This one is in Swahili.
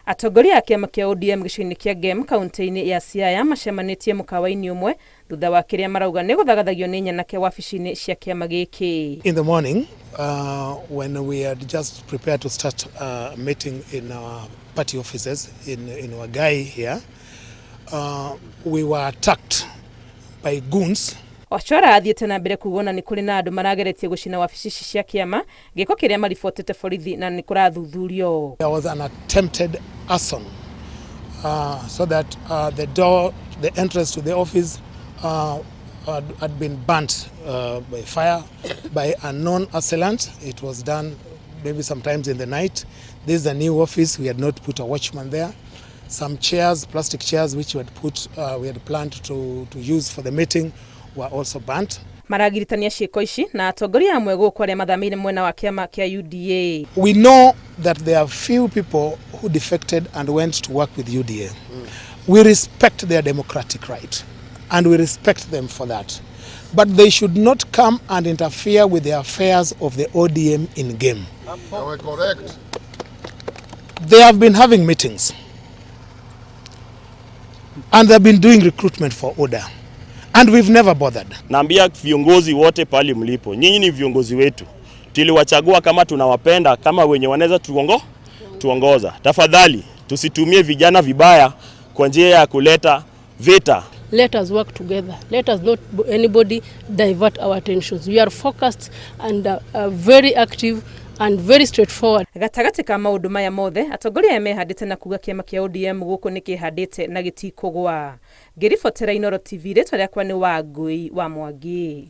Atongoria a kĩama kĩa ODM gĩcigo-inĩ kĩa Gem kaunti-inĩ ya Siaya macemanĩtie mũkawa-inĩ ũmwe thutha wa kĩrĩa marauga nĩ gũthagathagio nĩ nyanake wabici-inĩ cia kĩama gĩkĩ. In the morning, when we had just prepared to start a meeting in our party offices in Wagai here, we were attacked by goons. Ochora athiĩte na mbere kuona nĩ kũrĩ na andũ marageretie gũcina wabici cia kĩama, gĩko kĩrĩa maribotete borithi na nĩ kũrathuthurio. There was an attempted arson, so that the entrance to the office had been burnt by fire by a known assailant. It was done maybe sometimes in the night. This is a new office. We had not put a watchman there. Some chairs, plastic chairs, which we had planned to use for the meeting, were also burnt. Maragiritania ciĩko ici na atongoria amwe gũkũ arĩa mathamĩire mwena wa kĩama kĩa UDA. We know that there are few people who defected and went to work with UDA. We respect their democratic right and we respect them for that. But they should not come and interfere with the affairs of the ODM in Gem. Correct. They have been having meetings and they've been doing recruitment for order. And we've never bothered. Naambia viongozi wote pale mlipo, nyinyi ni viongozi wetu. Tuliwachagua kama tunawapenda, kama wenye wanaweza tuongoza. Tafadhali tusitumie vijana vibaya kwa njia ya kuleta vita. Let us work together. Let us not anybody divert our attentions. We are focused and very active and very straightforward. Gatagati ka maundu maya mothe atongoria mehandite na kuga kĩama kĩa ODM gũkũ nĩ kĩhandite na gĩtikũgwa. Ngĩribotera Inooro TV rĩtwa rĩakwa nĩ Wangui wa Mwangi.